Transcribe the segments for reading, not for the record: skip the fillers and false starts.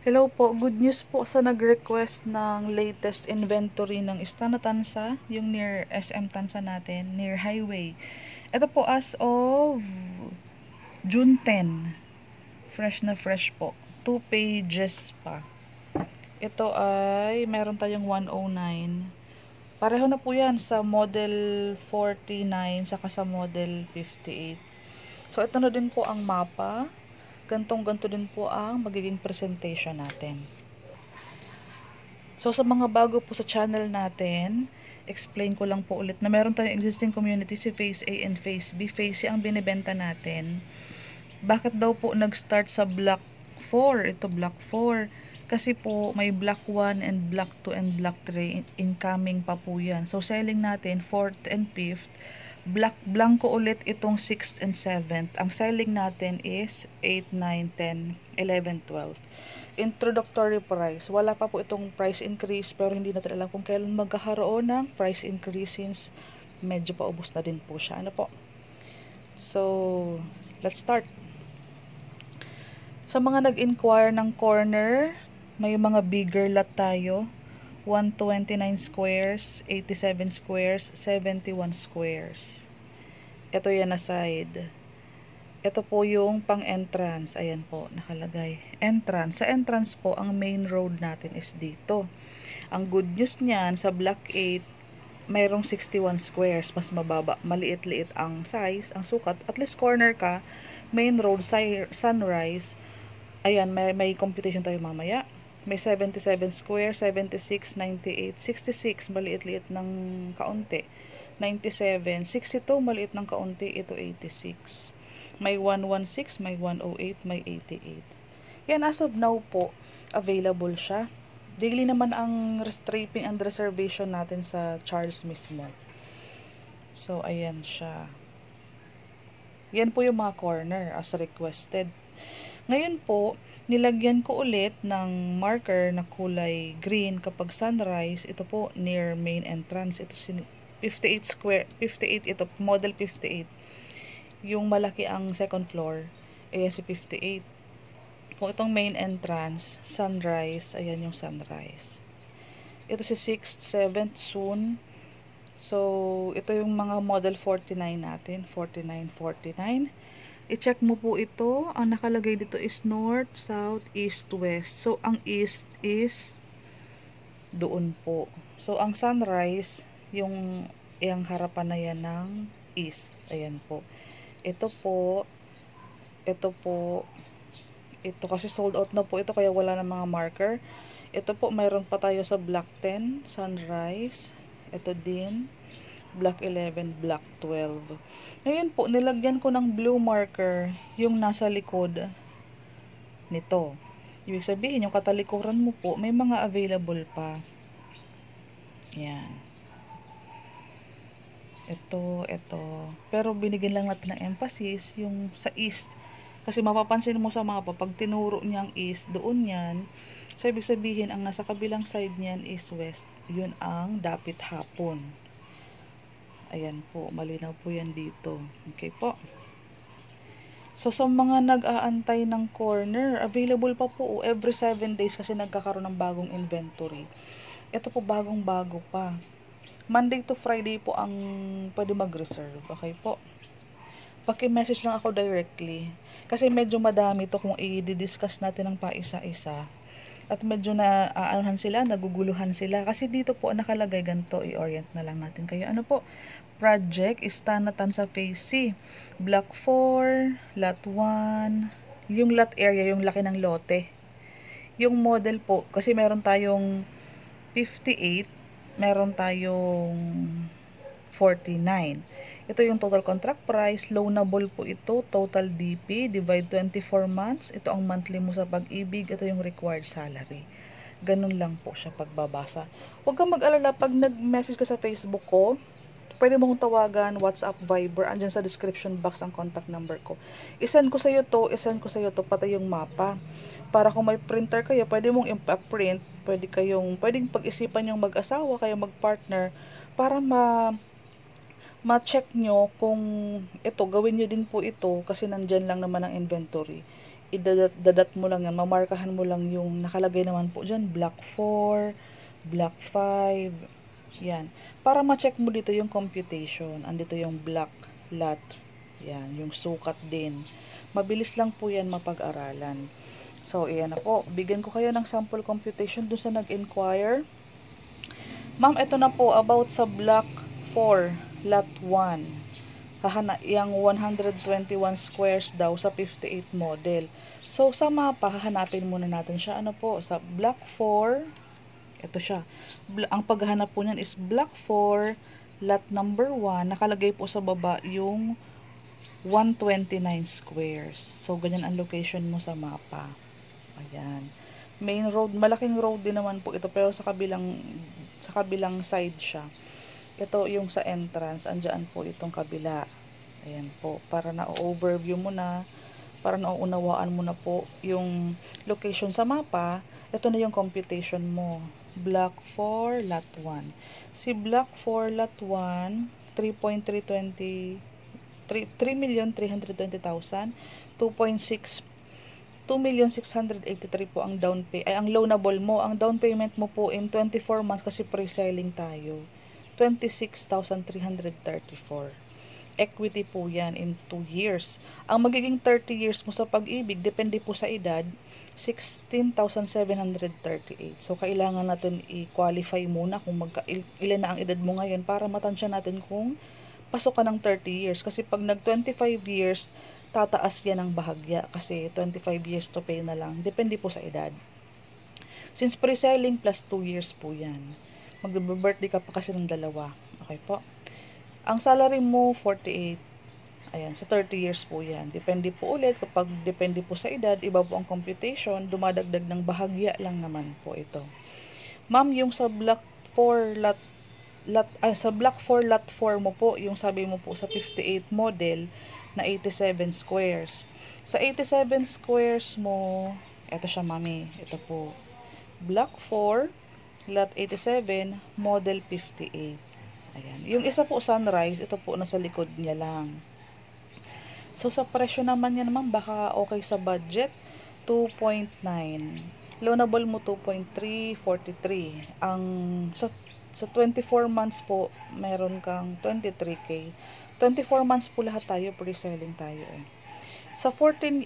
Hello po, good news po sa nag-request ng latest inventory ng Istana Tansa, yung near SM Tansa natin, near highway. Ito po as of June 10. Fresh na fresh po. 2 pages pa. Ito ay meron tayong 109. Pareho na po yan sa model 49 saka sa model 58. So ito na din po ang mapa. Gantong-ganto din po ang magiging presentation natin. So sa mga bago po sa channel natin, explain ko lang po ulit na meron tayong existing community si Phase A and Phase B. Phase A ang binibenta natin. Bakit daw po nag-start sa Block 4? Ito Block 4. Kasi po may Block 1 and Block 2 and Block 3 incoming pa po yan. So selling natin 4th and 5th. Blanco ulit itong 6th and 7th. Ang selling natin is 8, 9, 10, 11, 12. Introductory price. Wala pa po itong price increase pero hindi natin alam kung kailan magkakaroon ng price increase since medyo paubos na din po siya. Ano po? So, let's start. Sa mga nag-inquire ng corner, may mga bigger lot tayo. 129 squares, 87 squares, 71 squares. Ito yan na side. Ito po yung pang-entrance. Ayan po, nakalagay. Entrance. Sa entrance po, ang main road natin is dito. Ang good news niyan, sa Block 8, mayroong 61 squares. Mas mababa. Maliit-liit ang size, ang sukat. At least corner ka. Main road, sunrise. Ayan, may computation tayo mamaya. May 77 square, 76, 98, 66, maliit-liit ng kaunti. 97, 62, maliit ng kaunti. Ito 86. May 116, may 108, may 88. Yan, as of now po, available siya. Daily naman ang restraping and reservation natin sa Charles mismo. So, ayan siya. Yan po yung mga corner as requested. Ngayon po, nilagyan ko ulit ng marker na kulay green kapag sunrise. Ito po near main entrance. Ito 58 square, 58 ito, model 58. Yung malaki ang second floor, ayan si 58. Kung itong main entrance, sunrise, ayan yung sunrise. Ito si 6th, 7th soon. So, ito yung mga model 49 natin, 49, 49. I-check mo po ito. Ang nakalagay dito is north, south, east, west. So, ang east is doon po. So, ang sunrise, yung harapan na yan ng east. Ayan po. Ito po, ito po, ito kasi sold out na po ito kaya wala na mga marker. Ito po, mayroon pa tayo sa Block 10, sunrise. Ito din. Block 11, Block 12. Ngayon po, nilagyan ko ng blue marker yung nasa likod nito. Ibig sabihin, yung katalikuran mo po, may mga available pa. Yan. Ito. Pero binigyan lang natin ng emphasis yung sa east. Kasi mapapansin mo sa mapa, pag tinuro niyang east, doon yan. So, ibig sabihin, ang nasa kabilang side niyan is west. Yun ang dapit hapon. Ayan po, malinaw po yan dito. Okay po. So, sa mga nag-aantay ng corner, available pa po every 7 days kasi nagkakaroon ng bagong inventory. Ito po bagong-bago pa. Monday to Friday po ang pwede mag-reserve. Okay po. Paki-message lang ako directly. Kasi medyo madami to kung i-discuss natin ng paisa-isa. At medyo na aanuhan sila, naguguluhan sila. Kasi dito po nakalagay ganito, i-orient na lang natin kayo. Ano po? Project Istana Tansa Phase C. Block 4, Lot 1. Yung lot area, yung laki ng lote. Yung model po, kasi meron tayong 58, meron tayong 49. Ito yung total contract price, loanable po ito, total DP, divide 24 months. Ito ang monthly mo sa pag-ibig, ito yung required salary. Ganun lang po siya pagbabasa. Huwag kang mag-alala pag nag-message ka sa Facebook ko, pwede mo kong tawagan, WhatsApp, Viber, andyan sa description box ang contact number ko. Isend ko sa iyo to, pati yung mapa. Para kung may printer kayo, pwede mong i-print, pwedeng pag-isipan yung mag-asawa, kayo mag-partner, para ma-check nyo kung ito, gawin nyo din po ito kasi nandyan lang naman ang inventory. Idadat mo lang yan, mamarkahan mo lang yung nakalagay naman po dyan, block 4, block 5, yan. Para ma-check mo dito yung computation, andito yung block lot, yan, yung sukat din. Mabilis lang po yan mapag-aralan. So, iyan na po, bigyan ko kayo ng sample computation dun sa nag-inquire. Ma'am, ito na po about sa block 4, lot 1. Yung 121 squares daw sa 58 model. So, sa mapa, hahanapin muna natin siya. Ano po? Sa block 4, ito siya. Ang paghahanap po niyan is block 4, lot number 1. Nakalagay po sa baba yung 129 squares. So, ganyan ang location mo sa mapa. Ayan. Main road, malaking road din naman po ito, pero sa kabilang side siya. Ito yung sa entrance, andyan po itong kabila. Ayan po, para na-overview mo na, para nauunawaan mo na po yung location sa mapa. Ito na yung computation mo. Block 4, lot 1. Si block 4, lot 1, 3.320, 3,320,000, 2,683 po ang down pay, ay ang loanable mo. Ang down payment mo po in 24 months kasi pre-selling tayo. 26,334. Equity po yan in 2 years. Ang magiging 30 years mo sa pag-ibig, depende po sa edad, 16,738. So, kailangan natin i-qualify muna kung ilan na ang edad mo ngayon para matansya natin kung pasok ka ng 30 years. Kasi pag nag-25 years, tataas yan ang bahagya. Kasi 25 years to pay na lang. Depende po sa edad. Since pre-selling plus 2 years po yan. Mag-birthday ka pa kasi ng dalawa. Okay po. Ang salary mo, 48. Ayan, sa 30 years po yan. Depende po ulit. Kapag depende po sa edad, iba po ang computation. Dumadagdag ng bahagya lang naman po ito. Ma'am, yung sa block 4 sa block 4 lot 4 mo po, yung sabi mo po sa 58 model na 87 squares. Sa 87 squares mo, ito siya mami. Ito po. Block 4 lot 87, model 58. Ayan. Yung isa po sunrise, ito po nasa likod niya lang. So, sa presyo naman yan naman, baka okay sa budget, 2.9. Loanable mo 2.343. Sa 24 months po, meron kang 23K. 24 months po lahat tayo, pre-selling tayo eh. Sa 30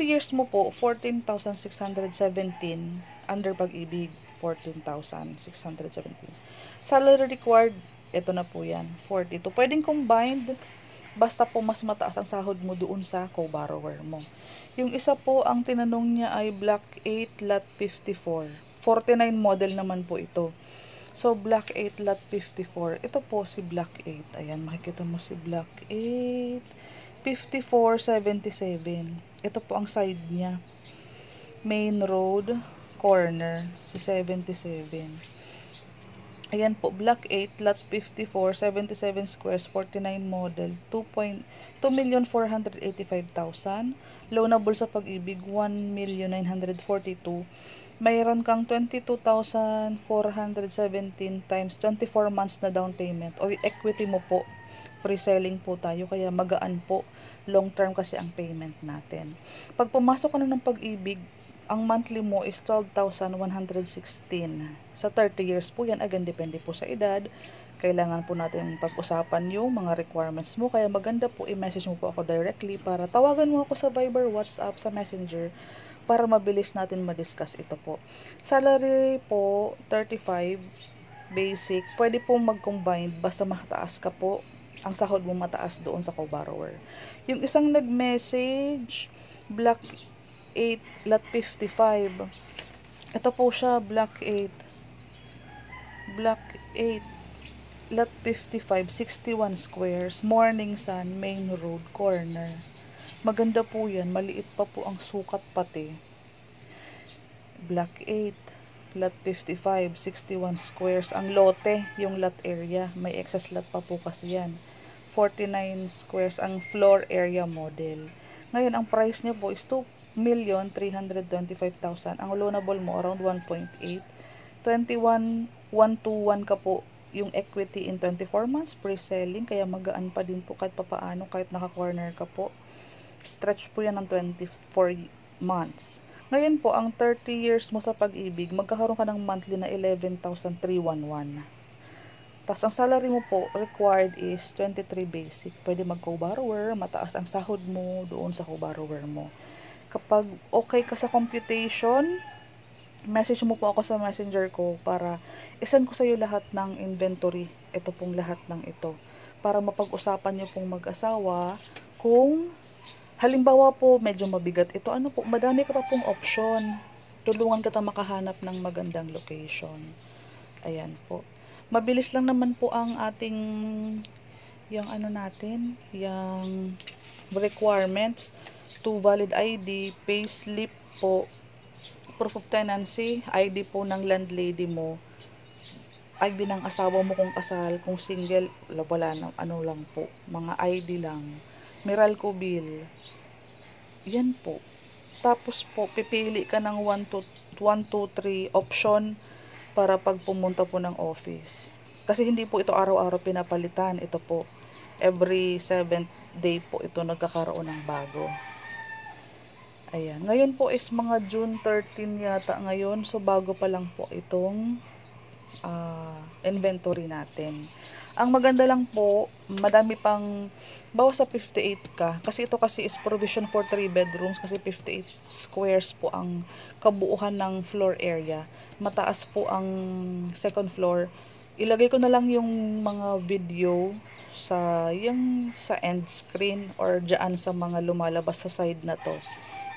years mo po, 14,617 under pag-ibig. 14,617. Salary required, ito na po yan, 42. Pwedeng combined, basta po mas mataas ang sahod mo doon sa co-borrower mo. Yung isa po, ang tinanong niya ay Block 8, Lot 54. 49 model naman po ito. So, Block 8, Lot 54. Ito po si Block 8. Ayan, makikita mo si Block 8. 5477. Ito po ang side niya. Main road, corner, si 77. Ayan po, block 8, lot 54, 77 squares, 49 model, 2,485,000. Loanable sa pag-ibig, 1,942,000. Mayroon kang 22,417 times 24 months na down payment. O equity mo po, pre-selling po tayo, kaya magaan po. Long term kasi ang payment natin. Pag pumasok ka na ng pag-ibig, ang monthly mo is 12,116. Sa 30 years po yan, again, depende po sa edad. Kailangan po natin pag-usapan yung mga requirements mo. Kaya maganda po, i-message mo po ako directly para tawagan mo ako sa Viber, WhatsApp, sa Messenger para mabilis natin ma-discuss ito po. Salary po, 35, basic. Pwede po mag-combine basta mataas ka po. Ang sahod mo mataas doon sa co-borrower. Yung isang nag-message, Block 8, lot 55. Ito po siya, Block 8. Block 8, lot 55, 61 squares, Morning Sun, main road, corner. Maganda po yan, maliit pa po ang sukat pati. Block 8, lot 55, 61 squares. Ang lote, yung lot area, may excess lot pa po kasi yan. 49 squares ang floor area model. Ngayon, ang price niya po is 2,325,000. Ang loanable mo around 1.8. 21,121 ka po yung equity in 24 months pre-selling, kaya magaan pa din po kahit papaano, kahit naka-corner ka po. Stretch po yan ng months. Ngayon po, ang 30 years mo sa pag-ibig, magkakaroon ka ng monthly na 11,311. Tapos, ang salary mo po, required is 23 basic. Pwede mag-co-borrower, mataas ang sahod mo doon sa co-borrower mo. Kapag okay ka sa computation, message mo po ako sa messenger ko para isend ko sa iyo lahat ng inventory. Ito pong lahat ng ito. Para mapag-usapan niyo pong mag-asawa kung halimbawa po medyo mabigat ito. Ano po, madami ka pa pong option. Tulungan kita makahanap ng magandang location. Ayan po. Mabilis lang naman po ang ating yung ano natin, yung requirements. 2 valid ID, payslip po, proof of tenancy, ID po ng landlady mo, ID ng asawa mo kung kasal, kung single, wala na, ano lang po, mga ID lang, Meralco bill, yan po. Tapos po, pipili ka ng 1, 2, 3 option para pag pumunta po ng office. Kasi hindi po ito araw-araw pinapalitan, ito po, every 7th day po ito nagkakaroon ng bago. Ayan. Ngayon po is mga June 13 yata ngayon. So, bago pa lang po itong inventory natin. Ang maganda lang po, madami pang, bawas sa 58 ka. Kasi ito kasi is provision for 3 bedrooms. Kasi 58 squares po ang kabuuhan ng floor area. Mataas po ang second floor. Ilagay ko na lang yung mga video sa end screen or dyan sa mga lumalabas sa side na to.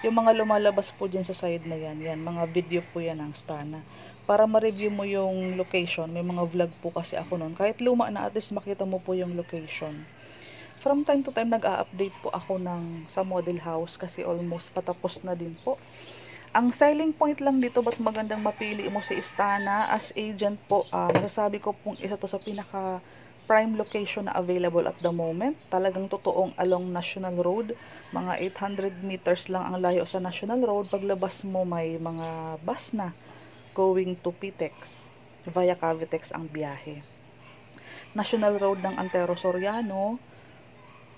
Yung mga lumalabas po dyan sa side na yan, mga video po yan ng Stana. Para ma-review mo yung location, may mga vlog po kasi ako noon. Kahit luma na, at least makita mo po yung location. From time to time, nag-a-update po ako sa model house kasi almost patapos na din po. Ang selling point lang dito, ba't magandang mapili mo si Stana as agent po, masasabi ko pong isa to sa pinaka prime location na available at the moment. Talagang totoong along National Road. Mga 800 meters lang ang layo sa National Road. Paglabas mo may mga bus na going to Pitex. Via Cavitex ang biyahe. National Road ng Antero Soriano.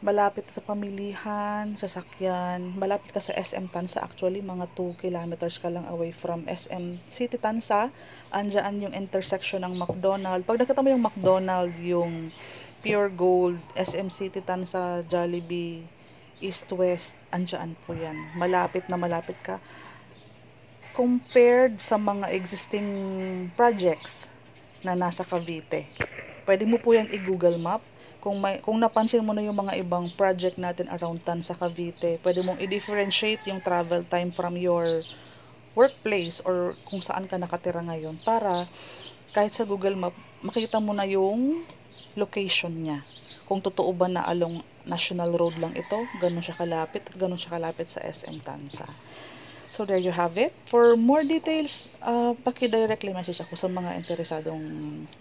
Malapit sa pamilihan, sasakyan. Malapit ka sa SM Tansa. Actually, mga 2 kilometers ka lang away from SM City Tansa. Andyan yung intersection ng McDonald. Pag nakita mo yung McDonald, yung Pure Gold, SM City Tansa, Jollibee, East-West, andyan po yan. Malapit na malapit ka. Compared sa mga existing projects na nasa Cavite. Pwede mo po yan i-Google Map. Kung napansin mo na yung mga ibang project natin around Tansa, Cavite, pwede mong i-differentiate yung travel time from your workplace or kung saan ka nakatira ngayon para kahit sa Google Map, makita mo na yung location niya. Kung totoo ba na along National Road lang ito, ganun siya kalapit sa SM Tansa. So there you have it. For more details, paki-directly message ako sa mga interesadong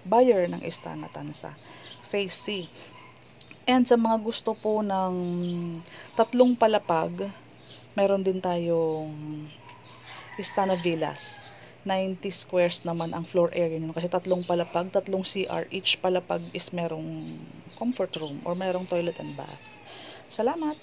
buyer ng Istana Tansa Phase C. And sa mga gusto po ng 3 palapag, meron din tayong Istana Villas. 90 squares naman ang floor area nyo. Kasi 3 palapag, 3 CR. Each palapag is merong comfort room or merong toilet and bath. Salamat!